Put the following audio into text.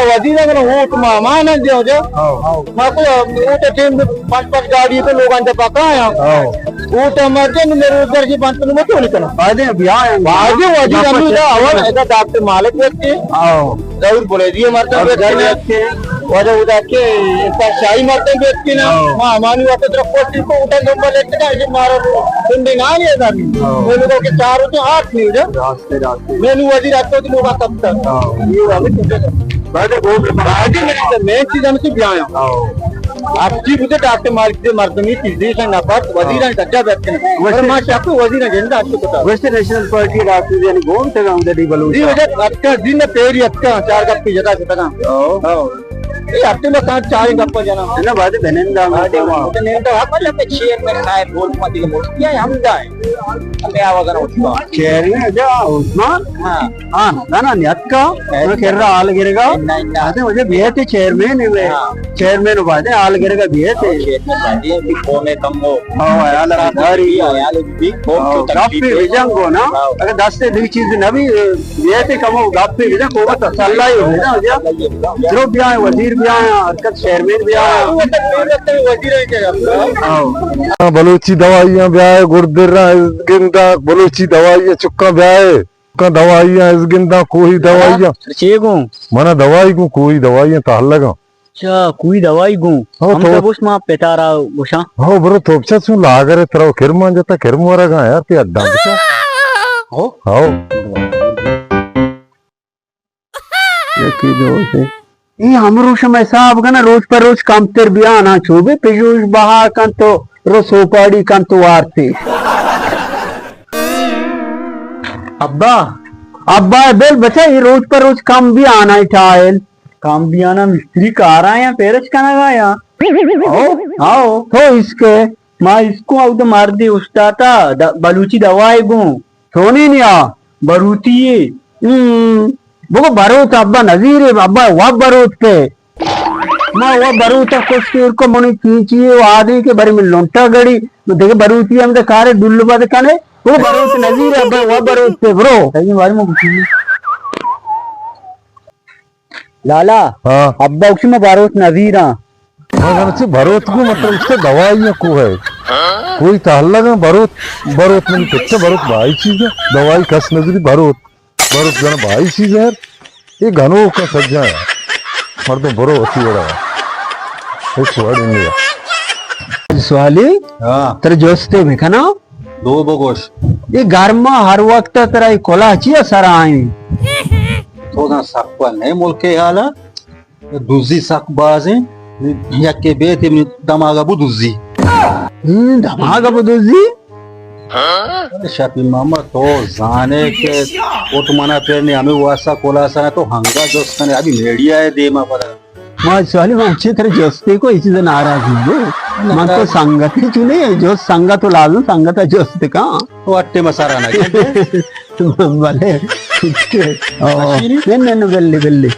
वजीनगर ऊट मामा जो माको ऊट टीम पांच पांच गाड़ी तो लोग अंदर पका है ऊट मरते न मेरे उधर की पांच में क्यों निकलना आधे आगे वजीर हम का अवर ऐसा डॉक्टर मालिक व्यक्ति जरूर बोले दिए मरते व्यक्ति वजह उधर के इसका शाही मरते व्यक्ति ना मां मानी वापस रखो को उठा नंबर लेते ना ये मारो सुनने ना ये दादी वो लोगों के चार होते आठ नहीं हो रास्ते मेनू वजीर आपको दिन होगा कब तक ये मैं चीज हम से आया आपकी मुझे डॉक्टर मार्केट मार्केटिंग चीजें से नापात वजीर ने सच्चा बैठते हैं वैसे मां आपको वजीर एजेंडा आपको पता वैसे नेशनल पार्टी डॉक्टर यानी गोम से गांव दे बलू जी वजह आपका दिन पेरी आपका चार कप की जगह से हां ये हफ्ते में कहां चार कप पर जाना है ना बाद धनेंदा धनेंदा मतलब के चेयरमैन साहब बोल मत ये हम जाए मैं आवागन उठवा चेयरमैन जा उस्मान हां ना नियत का तो केरला आल गिरेगा आते मुझे बीएते चेयरमैन है चेयरमैन बादे आल गिरेगा बीएते चेयरमैन बादे भी कोने कम हो हां यार आधारी यार भी कोम तो काफी विजंगो ना अगर 10 से 2 चीज ना भी बीएते कम हो काफी विजंग को तो सल्ला ही हो ना जो भी आए वजीर भी आए हरकत चेयरमैन भी आए वजीर है क्या बलूची दवाइयां भी आए गुर्दरा गिंदा बलूची दवाइयां चुक्का भी आए का दवाइयां इस गिंदा कोई दवाइयां चेगो मना दवाई को कोई दवाइयां ताल लगा अच्छा कोई दवाई गो हम तो बुश मा पेटारा बुशा हो बरो तोपचा सु लागरे तरो खिरमा जता खिरमोरा गा यार ते अड्डा बचा हो ये की दो से ये हमरो समय साहब का ना रोज पर रोज काम तेर बयान आ छोबे पेजोश बाहर का तो रो सोपाड़ी का तो वारते अब्बा अब्बा बेल बचा ये रोज पर रोज काम भी आना इठाएल काम भी आना मिस्त्री का आ रहा है या पेरस का ना गाया आओ तो इसके माँ इसको आउ तो मार दे उस्ताता बलूची दवाई गो सोनी नहीं आ बरूती वो बरूत अब्बा नजीर है अब्बा वह बरूत पे माँ वह बरूत कुछ को मनी खींचिए आदि के बड़ी में लोंटा गड़ी तो देखे बरूती हम तो कारे डुल्लू बात काने वो बरूत नजीर है अब्बा वह बरूत पे ब्रो कहीं बारे में कुछ लाला हाँ अब्बा उसमें बरूत नजीर हाँ से भरोत को मतलब उससे दवाइयां को है कोई ताल्ला का भरोत भरोत में कितने भरोत भाई चीज है दवाई कस नजरी भरोत भरोत जन भाई चीज है ये घनों का सज्जा है मर्द बरो होती बड़ा एक सुहाड़ इंडिया सवाली हां तेरे जोस्ते में खाना दो बगोश ये घर में हर वक्त तेरा कोला चाहिए सारा आई तो ना सकवा नहीं मुल्के हाला दूसरी सकबाज है या के बेते में दमागा बुदुजी धमाका बुदुजी शापी मामा तो जाने के ओटमाना पेरने हमें वासा कोलासा तो हंगा जोस्तने अभी मेडिया है देमा पर मां सवाली मां अच्छी तरह जोस्ते को इसी से नाराज हूं मां तो संगत ही चुने जो संगत तो लालू संगत है जोस्ते का तो अट्टे मसारा ना भले नहीं बेल्ली बेल्ली